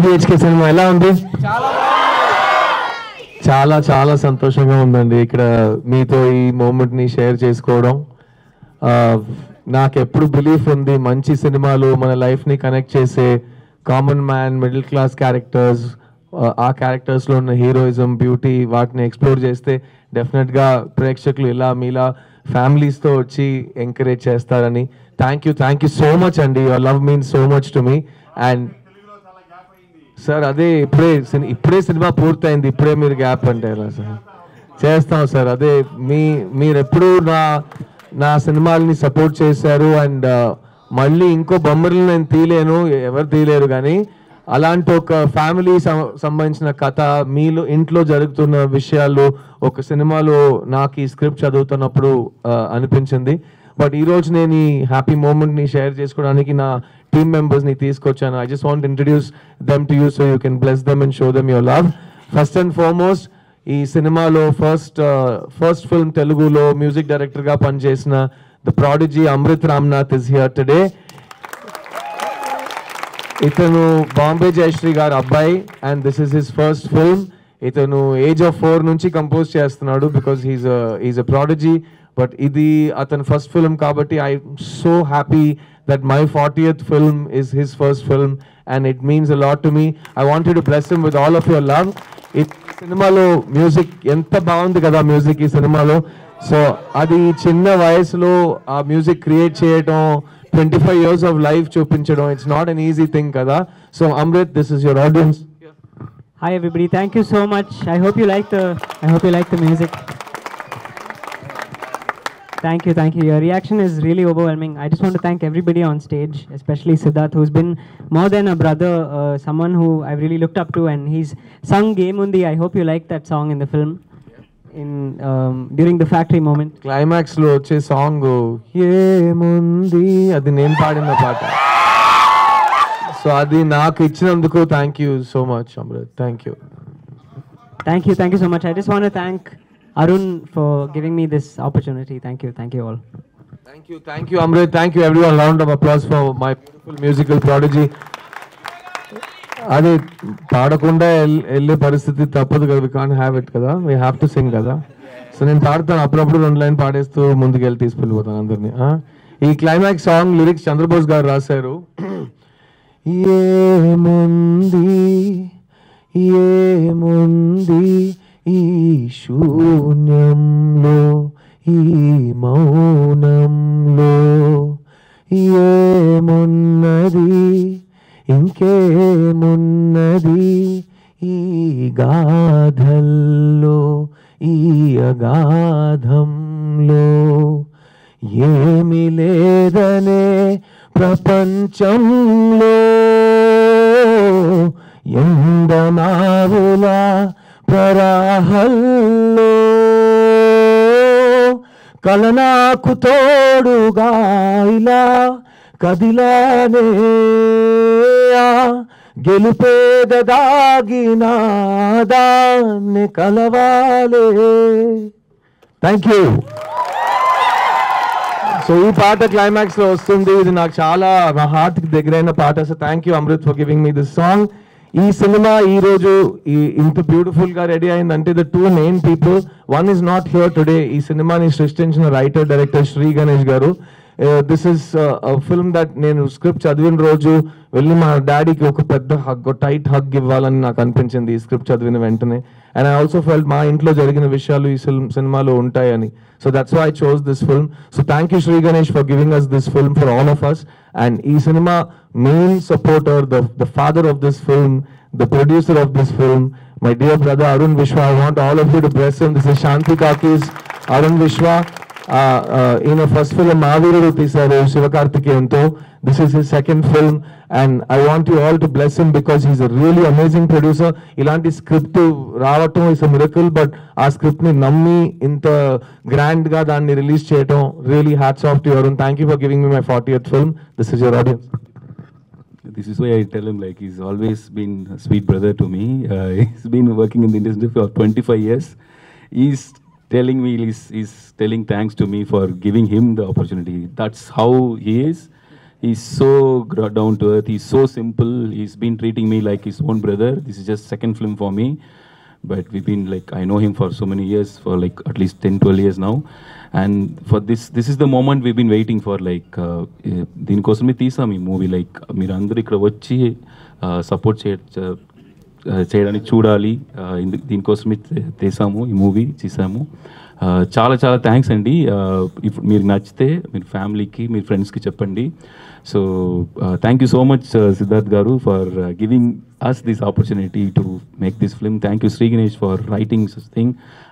BHK cinema ఎలా ఉంది? చాలా చాలా సంతోషంగా ఉందండి ఇక్కడ మీతో ఈ మూమెంట్ ని షేర్ చేసుకోవడం. నాకు ఎప్పుడు బిలీఫ్ ఉంది మంచి సినిమాలు మన లైఫ్ ని కనెక్ట్ చేసే common man middle class characters, ఆ క్యారెక్టర్స్ లో ఉన్న హీరోయిజం బ్యూటీ వాటిని ఎక్స్ప్లోర్ చేస్తే డెఫినెట్ గా ప్రేక్షకులు ఇలా మీలా ఫ్యామిలీస్ తో వచ్చి ఎంకరేజ్ చేస్తారని. థ్యాంక్ యూ సో మచ్ అండి. Your love means so much to me. And sir అదే ఇప్పుడే సినిమా పూర్తయింది, ఇప్పుడే మీరు గ్యాప్ అంటే ఎలా సార్? చేస్తాం సార్. అదే మీరు ఎప్పుడు నా సినిమాలని సపోర్ట్ చేశారు. అండ్ మళ్ళీ ఇంకో బొమ్మలు నేను తీయలేను, ఎవరు తీయలేరు, కానీ అలాంటి ఒక ఫ్యామిలీ సంబంధించిన కథ మీలో ఇంట్లో జరుగుతున్న విషయాలు ఒక సినిమాలో నాకు ఈ స్క్రిప్ట్ చదువుతున్నప్పుడు అనిపించింది. బట్ ఈరోజు నేను ఈ హ్యాపీ మూమెంట్ని షేర్ చేసుకోవడానికి నా టీమ్ మెంబర్స్ని తీసుకొచ్చాను. I just want introduce them to you so you can bless them and show them your love. First and foremost ఈ సినిమాలో ఫస్ట్ ఫిల్మ్ తెలుగులో మ్యూజిక్ డైరెక్టర్గా పనిచేసిన the prodigy Amrit Ramnath is here today. ఇతను బాంబే జయశ్రీ గారు అబ్బాయి and this is his first film. ఇతను age of 4 నుంచి కంపోజ్ చేస్తున్నాడు because he's a prodigy. But ఇది అతని ఫస్ట్ ఫిల్మ్ కాబట్టి I'm so happy that my 40th film is his first film and it means a lot to me. I want you to bless him with all of your love. ఈ సినిమాలో music ఎంత బాగుంది కదా, music ఈ సినిమాలో. So అది చిన్న వయసులో ఆ మ్యూజిక్ క్రియేట్ చేయడం, 25 years of life చూపించడం, it's not an easy thing కదా. So Amrit, this is your audience. Hi everybody, thank you so much. I hope you like the music. Thank you. Your reaction is really overwhelming. I just want to thank everybody on stage, especially Siddharth, who's been more than a brother, someone who I've really looked up to, and he's sung Game Undi. I hope you like that song in the film, during the factory moment. Climax lo వచ్చే song ఏముంది అది నేను పాడిన పాట. So అది నాకు ఇచ్చినందుకు thank you so much Amrit. Thank you so much. I just want to thank Arun for giving me this opportunity. Thank you all. Thank you Amrit. Thank you everyone. Round of applause for my beautiful musical prodigy. Adi paadakunda elle paristhiti tappadu kada, we can't have it kada, we have to sing kada. So నేను పాడతాను, అప్పుడప్పుడు 2 line పాడేస్తూ ముందుకెళ్ళి తీసుకెళ్ళిపోతాను అందరినీ. ఈ climax song lyrics Chandrabose గారు రాశారు. ఏముంది ఈ శూన్యంలో, ఈ మౌనంలో, ఏమున్నది ఇంకేమున్నది ఈ గాథల్లో, ఈ అగాధంలో, ఏమి లేదనే ప్రపంచంలో ఎండమావుల ప్రరాహల్లో కలనాకు తోడుగా ఇలా కదిలానే గెలుపేద దాగిన దాన్ని కలవాలే. Thank you. సో ఈ పాట క్లైమాక్స్ లో వస్తుంది. ఇది నాకు చాలా నా హార్ట్ కి దగ్గరైన పాట. So thank you Amrit for giving me this song. ఈ సినిమా ఈ రోజు ఇంత బ్యూటిఫుల్ గా రెడీ అయిందంటే the 2 main people. One is not here today. ఈ సినిమాని సృష్టించిన రైటర్ డైరెక్టర్ శ్రీ గణేష్ గారు. దిస్ ఇస్ ఫిల్మ్ దట్ నేను స్క్రిప్ట్ చదివిన రోజు వెళ్ళి మా డాడీకి ఒక పెద్ద హగ్, టైట్ హగ్ ఇవ్వాలని నాకు అనిపించింది ఈ స్క్రిప్ట్ చదివిన వెంటనే. అండ్ ఐ ఆల్సో ఫెల్ట్ మా ఇంట్లో జరిగిన విషయాలు ఈ సినిమాలో ఉంటాయని. So that's why I chose this film. So thank you Shri Ganesh for giving us this film for all of us. And ఈ సినిమా main supporter, the father of this film, the producer of this film, my dear brother Arun Vishwa. I want all of you to bless him. This is Shanti Kaki's Arun Vishwa. In a first film Maavirudu తీశారు శివకార్తికేయన్తో. This is his second film and I want you all to bless him because he's a really amazing producer. ఇలాంటి script రావటం is a miracle, but ఆ script ని నమ్మి ఇంత grand గా దాన్ని release చేయటం, really hats off to you Arun. Thank you for giving me my 40th film. This is your audience. This is why I tell him, like, he's always been a sweet brother to me. He's been working in the industry for 25 years. He's telling me, he's telling thanks to me for giving him the opportunity. That's how he is. He's so down to earth. He's so simple. He's been treating me like his own brother. This is just second film for me. But we've been like, I know him for so many years, for like at least 10-12 years now. And for this is the moment we've been waiting for. Like, దీనికోసమే తీసాం ఈ movie. Like మీరు అందరూ ఇక్కడ వచ్చి support చేయడానికి చూడాలి, దీనికోసమే తీసాము ఈ మూవీ చేసాము. చాలా చాలా థ్యాంక్స్ అండి. ఇప్పుడు మీరు నచ్చితే మీరు ఫ్యామిలీకి, మీ ఫ్రెండ్స్కి చెప్పండి. So thank you so much Siddharth garu for giving us this opportunity to make this film. Thank you Sri Ganesh for writing such thing.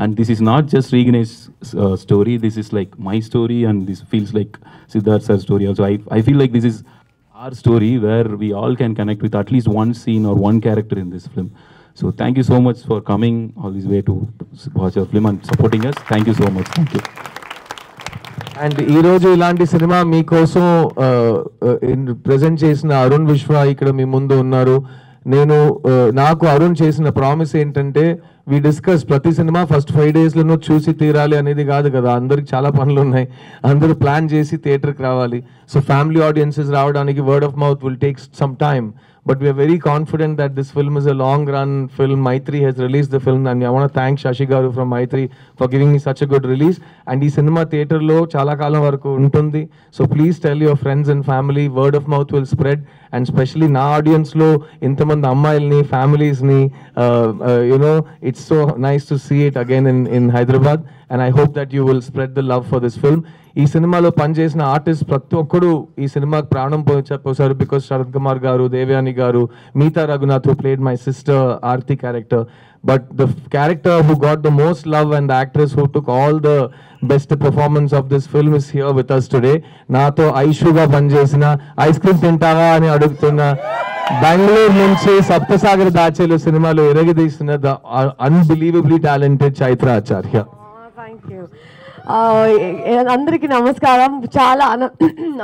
And this is not just Sri Ganesh's story, this is like my story, and this feels like Siddharth sir's story also. I feel like this is our story where we all can connect with at least one scene or one character in this film. So thank you so much for coming all this way to watch our film and supporting us. Thank you so much. Thank you. And ఈరోజు ఇలాంటి cinema మీకోసం present చేసిన అరుణ్ విశ్వ ఇక్కడ మీ ముందు ఉన్నారు. నేను నాకు అరుణ్ చేసిన ప్రామిస్ ఏంటంటే, వి డిస్కస్ ప్రతి సినిమా ఫస్ట్ 5 daysలోనూ చూసి తీరాలి అనేది కాదు కదా, అందరికి చాలా పనులు ఉన్నాయి, అందరూ ప్లాన్ చేసి థియేటర్కి రావాలి. సో ఫ్యామిలీ ఆడియన్సెస్ రావడానికి word of mouth will take some time, but we are very confident that this film is a long run film. Maitri has released the film, and I want to thank Shashi Garu from Maitri for giving me such a good release. And ee cinema theatre lo chala kalam varaku untundi, so please tell your friends and family. Word of mouth will spread, and especially na audience lo intamand ammayalni, families ni, you know, it's so nice to see it again in Hyderabad, and I hope that you will spread the love for this film. ఈ సినిమాలో పనిచేసిన artist ప్రతి ఒక్కడు ఈ సినిమాకి ప్రాణం పోసారు. Because Sarath Kumar గారు, దేవయాని గారు, Meetha Raghunath who played my sister Aarti character, but the character who got the most love and the actress who took all the best performance of this film is here with us today. నాతో ఐషుగా పనిచేసిన, ice cream తింటావా అని అడుగుతున్న, బెంగళూరు నుంచి సప్తసాగర్ దాచేలు సినిమాలో ఎరగదీసిన the unbelievably talented Chaitra Acharya. Thank you. అందరికీ నమస్కారం. చాలా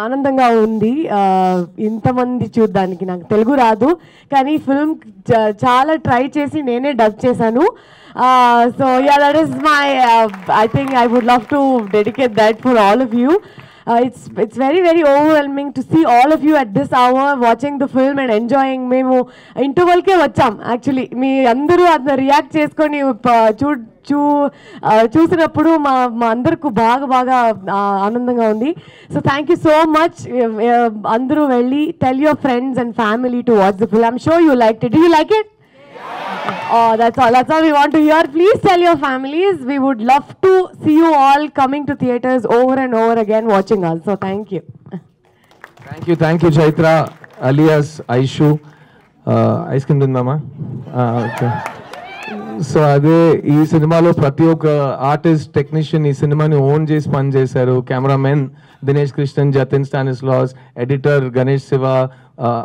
ఆనందంగా ఉంది ఇంతమంది చూడడానికి. నాకు తెలుగు రాదు, కానీ ఫిల్మ్ చాలా ట్రై చేసి నేనే డబ్ చేశాను. So ya, that is my I think I would love to dedicate that for all of you. It's very very overwhelming to see all of you at this hour watching the film and enjoying. మేము ఇంటర్వల్కే వచ్చాం actually. మీ అందరూ అది react చేసుకొని చూసినప్పుడు మా అందరికి బాగా ఆనందంగా ఉంది. So thank you so much. అందరూ వెళ్ళి tell your friends and family to watch the film. I'm sure you like it. Do you like it? Oh, that's all we want to hear. Please tell your families. We would love to see you all coming to theaters over and over again watching us. So thank you. Thank you Chaitra alias Aishu. Ice cream తిందామా? Okay. So అదే ఈ సినిమాలో ప్రతి ఒక్క artist, technician ఈ సినిమాని own చేసి పని చేశారు. Cameraman Dinesh Krishnan, Jatin Stanislaus, editor Ganesh Shiva,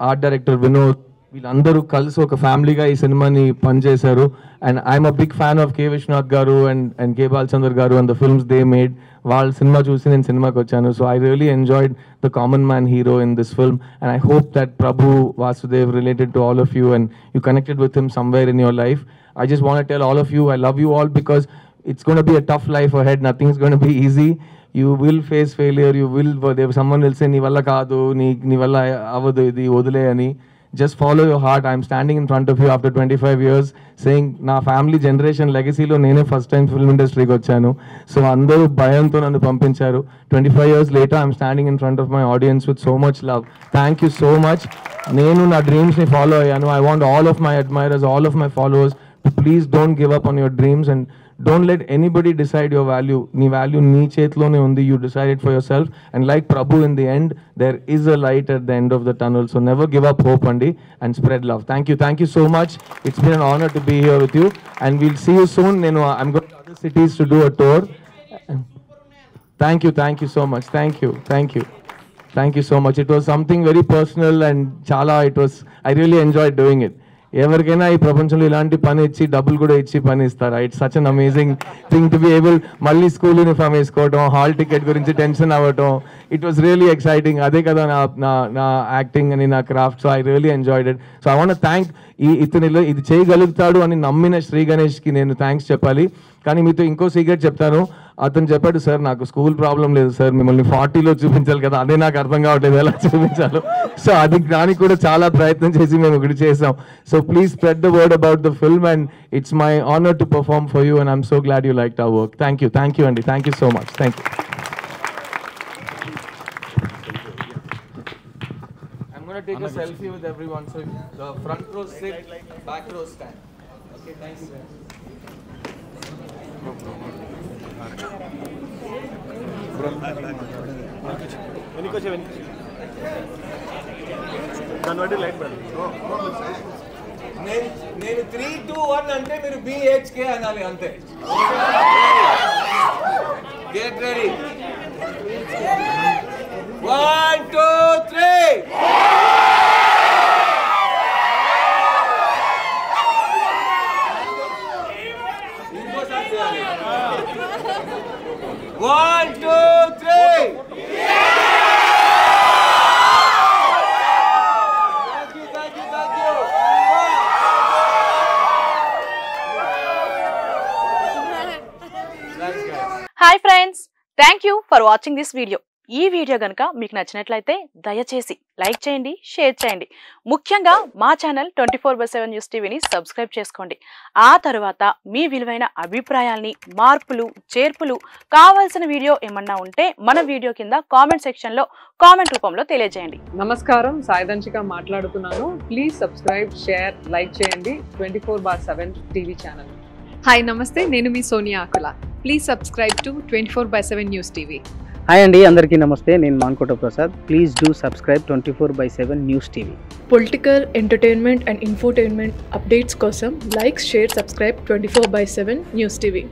art director Vinod, వీళ్ళందరూ కలిసి ఒక ఫ్యామిలీగా ఈ సినిమాని పనిచేశారు. And I'm a big fan of K Viswanath garu and K Balachander garu and the films they made. వాళ్ళ సినిమా చూసి నేను సినిమాకి వచ్చాను. So I really enjoyed the common man hero in this film, and I hope that Prabhu Vasudev related to all of you and you connected with him somewhere in your life. I just want to tell all of you, I love you all, because it's going to be a tough life ahead. Nothing's going to be easy. You will face failure. You will, someone will say, "Nee valla kaadu, nee valla avadu idi odule ani." Just follow your heart. I'm standing in front of you after 25 years saying, na family generation legacy lo nene first time film industry ki vachanu. So andaru bhayanto nannu pampincharu. 25 years later, I'm standing in front of my audience with so much love. Thank you so much. Nenu na dreams ni follow ayyanu. I want all of my admirers, all of my followers, please don't give up on your dreams and don't let anybody decide your value. Nee value nee chetlone undi. You decide it for yourself, and like Prabhu, in the end there is a light at the end of the tunnel. So never give up hope andi, and spread love. Thank you so much. It's been an honor to be here with you, and we'll see you soon. I'm going to other cities to do a tour. Thank you so much. Thank you so much. It was something very personal, and chala I really enjoyed doing it. ఎవరికైనా ఈ ప్రపంచంలో ఇలాంటి పని ఇచ్చి డబ్బులు కూడా ఇచ్చి పని ఇస్తారా? It's such an amazing thing to be able. మళ్ళీ స్కూల్ యూనిఫామ్ వేసుకోవటం, హాల్ టికెట్ గురించి టెన్షన్ అవ్వటం, ఇట్ వాస్ రియలీ ఎక్సైటింగ్. అదే కదా నా యాక్టింగ్ అని, నా craft. So I really enjoyed it. So I want thank ఇతనిలో ఇది చేయగలుగుతాడు అని నమ్మిన శ్రీ గణేష్కి నేను థ్యాంక్స్ చెప్పాలి. కానీ మీతో ఇంకో సీక్రెట్ చెప్తాను. అతను చెప్పాడు, సార్ నాకు స్కూల్ ప్రాబ్లం లేదు సార్, మిమ్మల్ని 40లో చూపించాలి కదా, అదే నాకు అర్థం కావట్లేదు ఎలా చూపించాలో. సో అది దానికి కూడా చాలా ప్రయత్నం చేసి మేము ఒకటి చేసాం. So please spread the word about the film and it's my honour to perform for you and I'm so glad you like our work. Thank you అండి, thank you so much. Thank you. I'm going to take a selfie with everyone. So the front row sit, back row stand. Okay, thank you guys. నేను 3, 2, 1 అంటే మీరు BHK అనాలి అంతే. Get ready. 1, 2, 3. One, two, three. Thank you. Hi friends, thank you for watching this video. ఈ video గనుక మీకు నచ్చినట్లయితే దయచేసి లైక్ చేయండి, షేర్ చేయండి. ముఖ్యంగా మా ఛానల్ 24/7 న్యూస్ టీవీని సబ్స్క్రైబ్ చేసుకోండి. ఆ తర్వాత మీ విలువైన అభిప్రాయాల్ని, మార్పులు, చేర్పులు, కావాల్సిన వీడియో ఏమన్నా ఉంటే మన వీడియో కింద కామెంట్ సెక్షన్లో కామెంట్ రూపంలో తెలియజేయండి. నమస్కారం, సాయిదంచిక మాట్లాడుతున్నాను. ప్లీజ్ సబ్స్క్రైబ్, షేర్, లైక్ చేయండి 24/7 టీవీ ఛానల్. హాయ్ నమస్తే, నేను మీ Sonia Akula. Please subscribe to 24/7 news TV. Hi అండి, అందరికీ నమస్తే. నేను Mankota Prasad. Please do subscribe 24/7 news TV. Political, entertainment and infotainment updates కోసం like, share, subscribe 24/7 news TV.